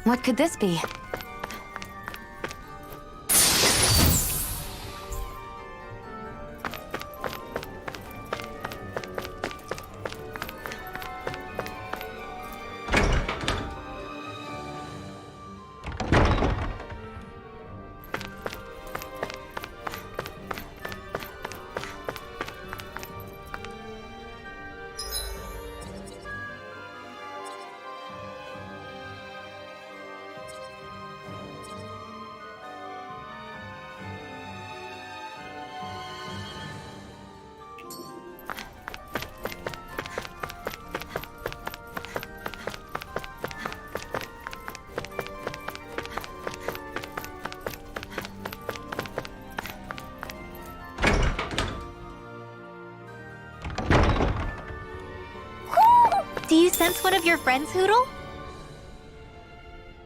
What could this be? Do you sense one of your friends, Hoodle?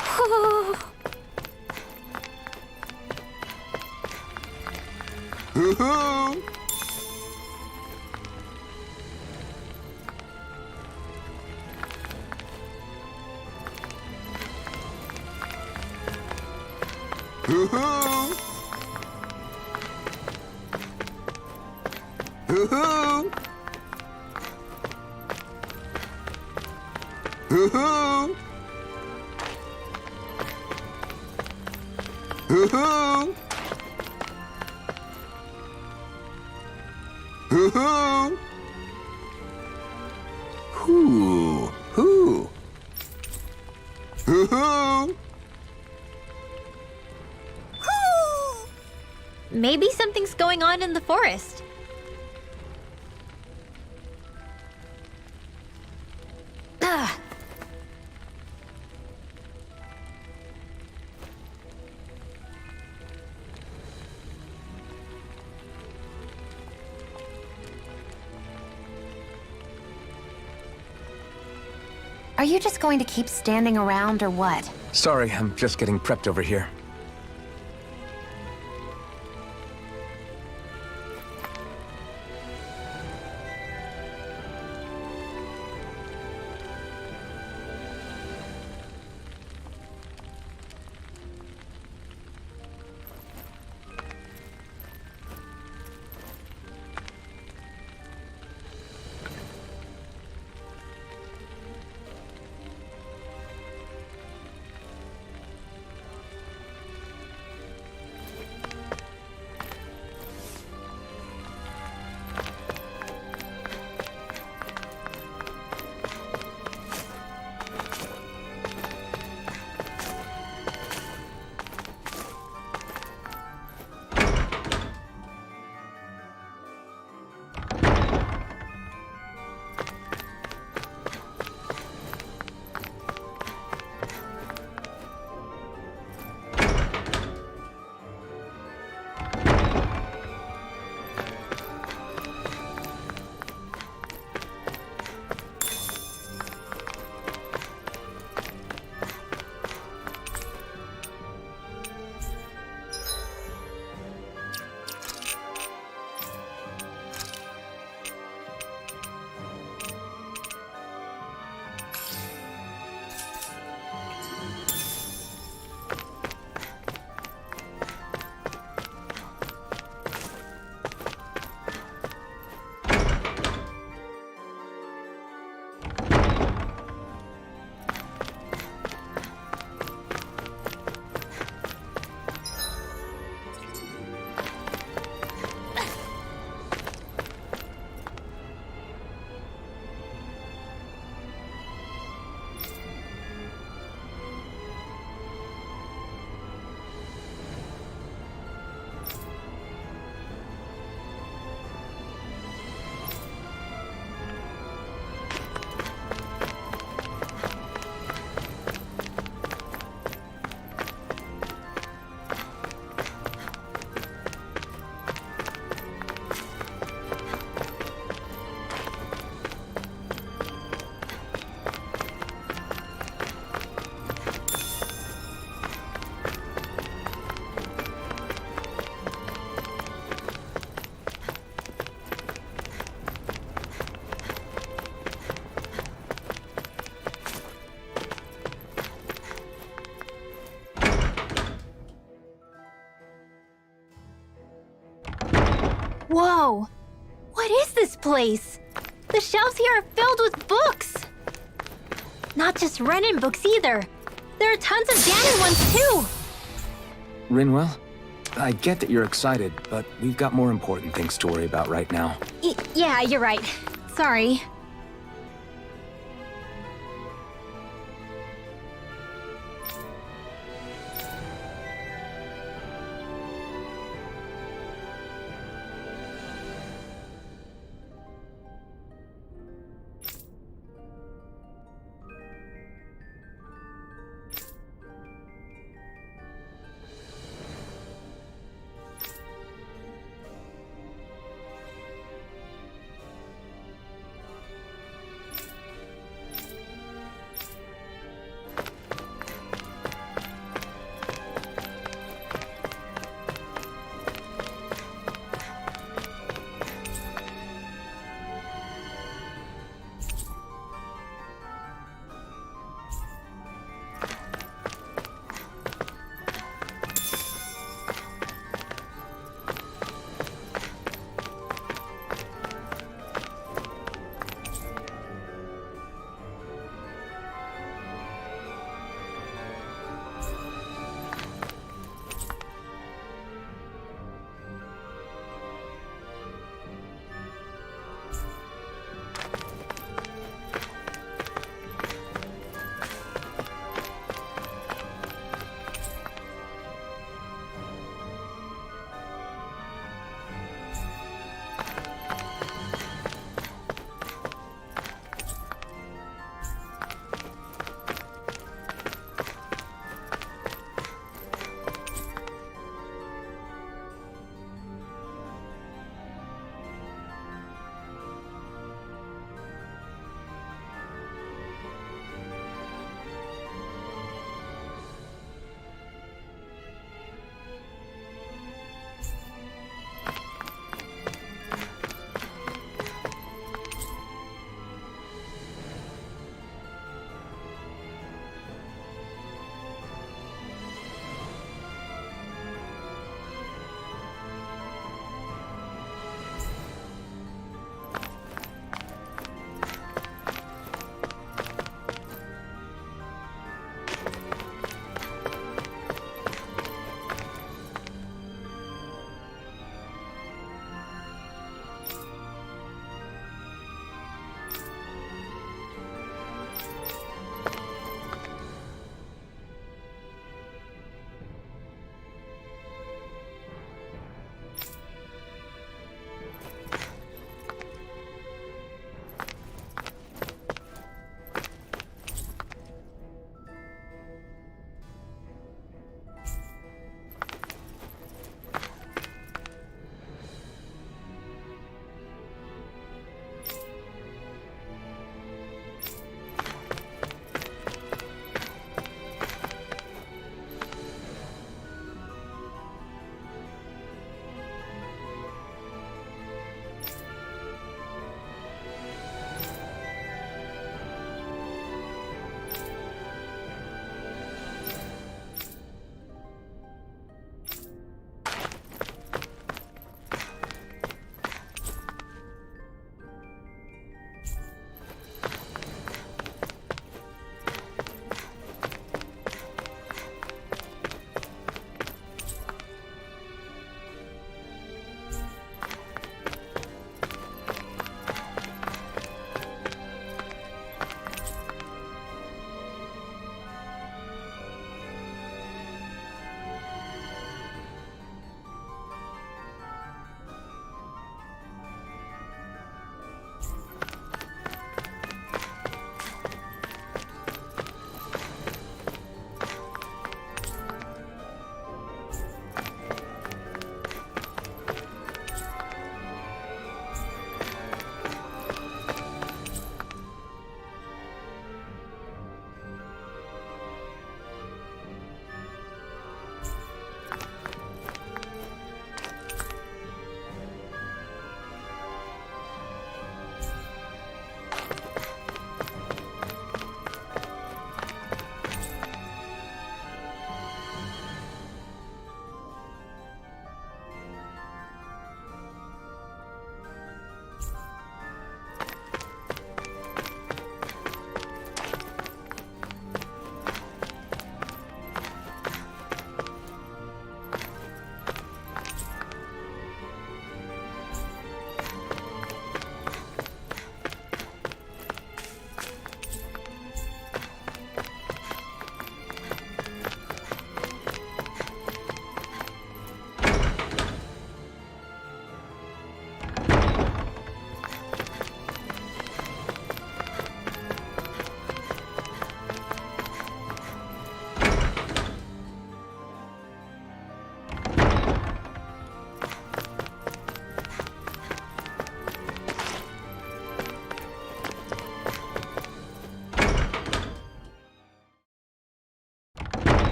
Hoo-hoo! Hoo-hoo! Hoo-hoo! Hoo-hoo! Hoo-hoo! Hoo-hoo! Hoo! Hoo! Hoo-hoo! Maybe something's going on in the forest. Ugh. Are you just going to keep standing around or what? Sorry, I'm just getting prepped over here. Whoa! What is this place? The shelves here are filled with books! Not just Renan books either. There are tons of Ganon ones too! Rinwell, I get that you're excited, but we've got more important things to worry about right now. Yeah, you're right. Sorry.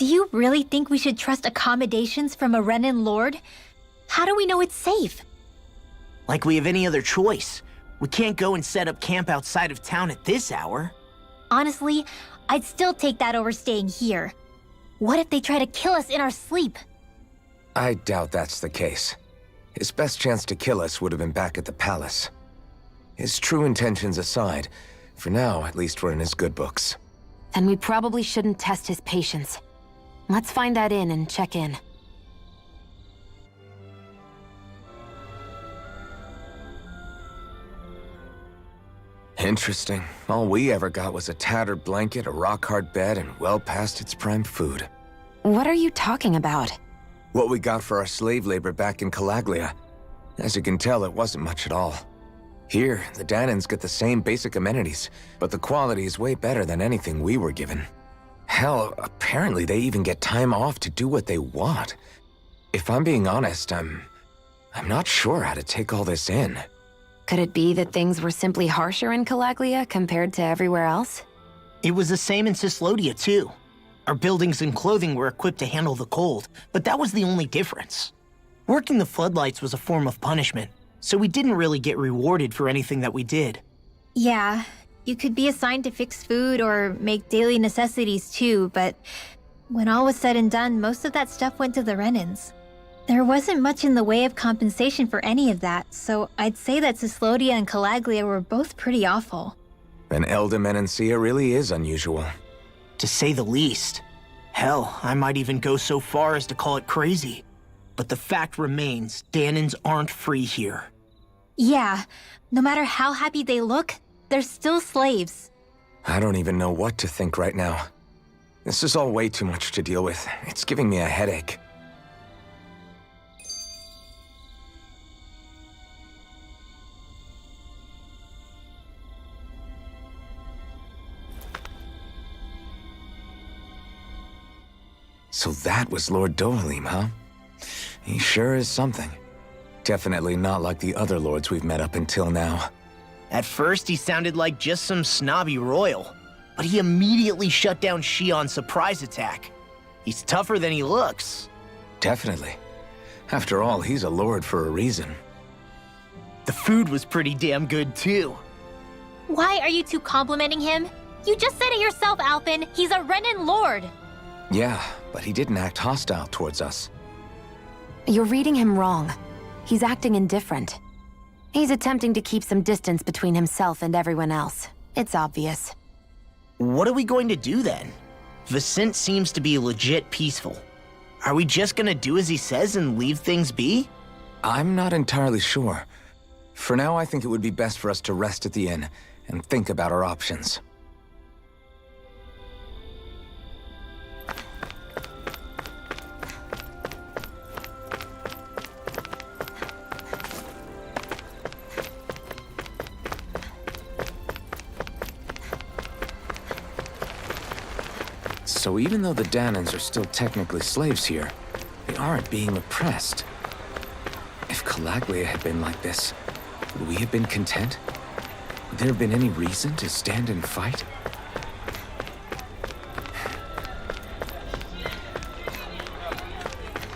Do you really think we should trust accommodations from a Renan lord? How do we know it's safe? Like we have any other choice. We can't go and set up camp outside of town at this hour. Honestly, I'd still take that over staying here. What if they try to kill us in our sleep? I doubt that's the case. His best chance to kill us would have been back at the palace. His true intentions aside, for now, at least we're in his good books. Then we probably shouldn't test his patience. Let's find that inn and check in. Interesting. All we ever got was a tattered blanket, a rock-hard bed, and well past its prime food. What are you talking about? What we got for our slave labor back in Calaglia. As you can tell, it wasn't much at all. Here, the Danans get the same basic amenities, but the quality is way better than anything we were given. Hell, apparently they even get time off to do what they want. If I'm being honest, I'm not sure how to take all this in. Could it be that things were simply harsher in Calaglia compared to everywhere else? It was the same in Cislodia, too. Our buildings and clothing were equipped to handle the cold, but that was the only difference. Working the floodlights was a form of punishment, so we didn't really get rewarded for anything that we did. Yeah, you could be assigned to fix food or make daily necessities too, but when all was said and done, most of that stuff went to the Renans. There wasn't much in the way of compensation for any of that, so I'd say that Cislodia and Calaglia were both pretty awful. Then Elda Menancia really is unusual. To say the least. Hell, I might even go so far as to call it crazy. But the fact remains, Danans aren't free here. Yeah, no matter how happy they look, they're still slaves. I don't even know what to think right now. This is all way too much to deal with. It's giving me a headache. So that was Lord Dohalim, huh? He sure is something. Definitely not like the other lords we've met up until now. At first, he sounded like just some snobby royal, but he immediately shut down Shion's surprise attack. He's tougher than he looks. Definitely. After all, he's a lord for a reason. The food was pretty damn good, too. Why are you two complimenting him? You just said it yourself, Alpin. He's a Renan lord. Yeah, but he didn't act hostile towards us. You're reading him wrong. He's acting indifferent. He's attempting to keep some distance between himself and everyone else. It's obvious. What are we going to do then? Vicent seems to be legit peaceful. Are we just gonna do as he says and leave things be? I'm not entirely sure. For now, I think it would be best for us to rest at the inn and think about our options. So even though the Danans are still technically slaves here, they aren't being oppressed. If Calaglia had been like this, would we have been content? Would there have been any reason to stand and fight?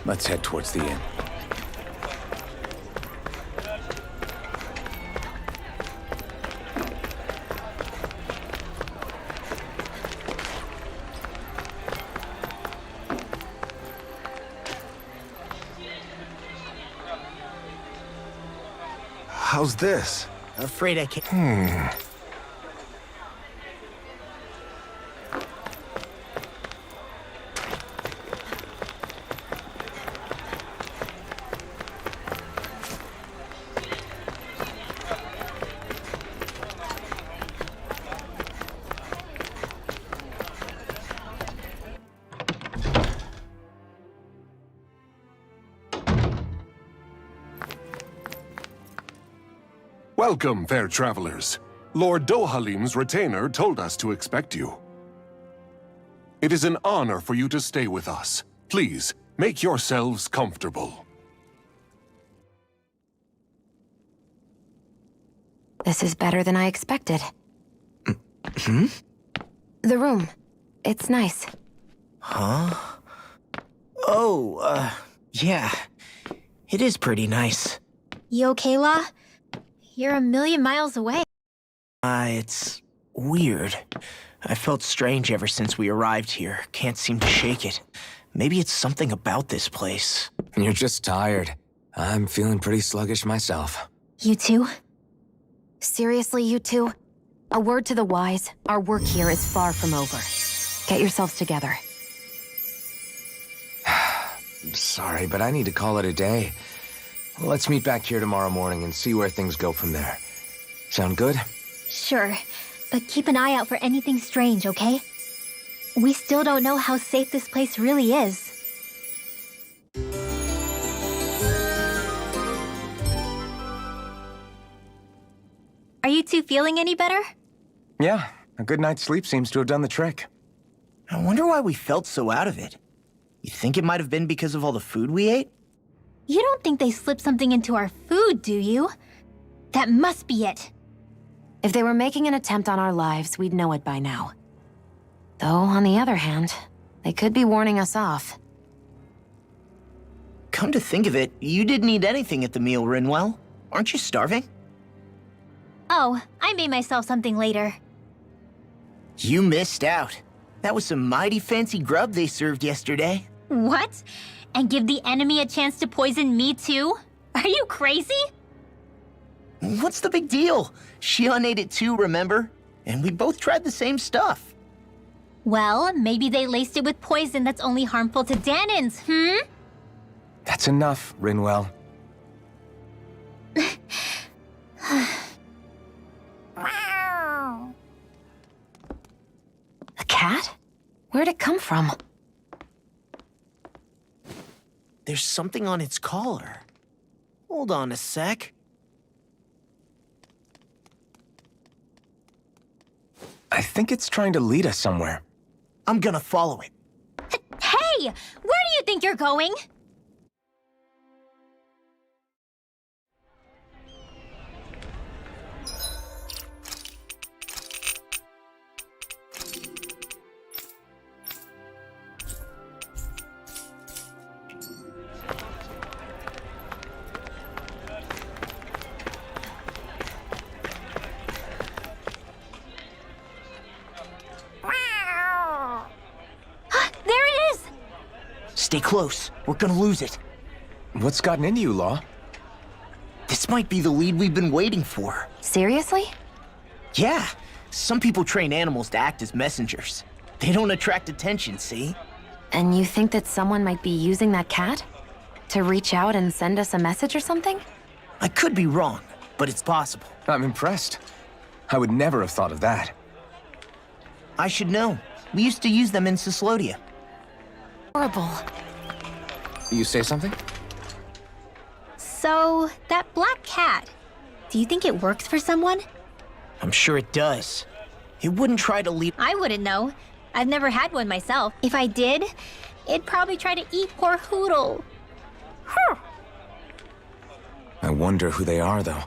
Let's head towards the inn. How's this? Afraid I can't. Welcome, fair travelers. Lord Dohalim's retainer told us to expect you. It is an honor for you to stay with us. Please, make yourselves comfortable. This is better than I expected. The room. It's nice. Huh? Yeah. It is pretty nice. You okay, La? You're a million miles away. It's weird. I felt strange ever since we arrived here. Can't seem to shake it. Maybe it's something about this place. You're just tired. I'm feeling pretty sluggish myself. You too? Seriously, you two? A word to the wise, our work here is far from over. Get yourselves together. Sorry, but I need to call it a day. Let's meet back here tomorrow morning and see where things go from there. Sound good? Sure, but keep an eye out for anything strange, okay? We still don't know how safe this place really is. Are you two feeling any better? Yeah, a good night's sleep seems to have done the trick. I wonder why we felt so out of it. You think it might have been because of all the food we ate? You don't think they slipped something into our food, do you? That must be it. If they were making an attempt on our lives, we'd know it by now. Though, on the other hand, they could be warning us off. Come to think of it, you didn't eat anything at the meal, Rinwell. Aren't you starving? Oh, I made myself something later. You missed out. That was some mighty fancy grub they served yesterday. What? And give the enemy a chance to poison me too? Are you crazy? What's the big deal? Shion ate it too, remember? And we both tried the same stuff. Well, maybe they laced it with poison that's only harmful to Danins, That's enough, Rinwell. A cat? Where'd it come from? There's something on its collar. Hold on a sec. I think it's trying to lead us somewhere. I'm gonna follow it. Hey! Where do you think you're going? There it is! Stay close. We're gonna lose it. What's gotten into you, Law? This might be the lead we've been waiting for. Seriously? Yeah, some people train animals to act as messengers. They don't attract attention, see? And you think that someone might be using that cat? To reach out and send us a message or something? I could be wrong, but it's possible. I'm impressed. I would never have thought of that. I should know. We used to use them in Cyslodia. Horrible. You say something? So, that black cat, do you think it works for someone? I'm sure it does. It wouldn't try to lead. I wouldn't know. I've never had one myself. If I did, it'd probably try to eat poor Hoodle. I wonder who they are, though.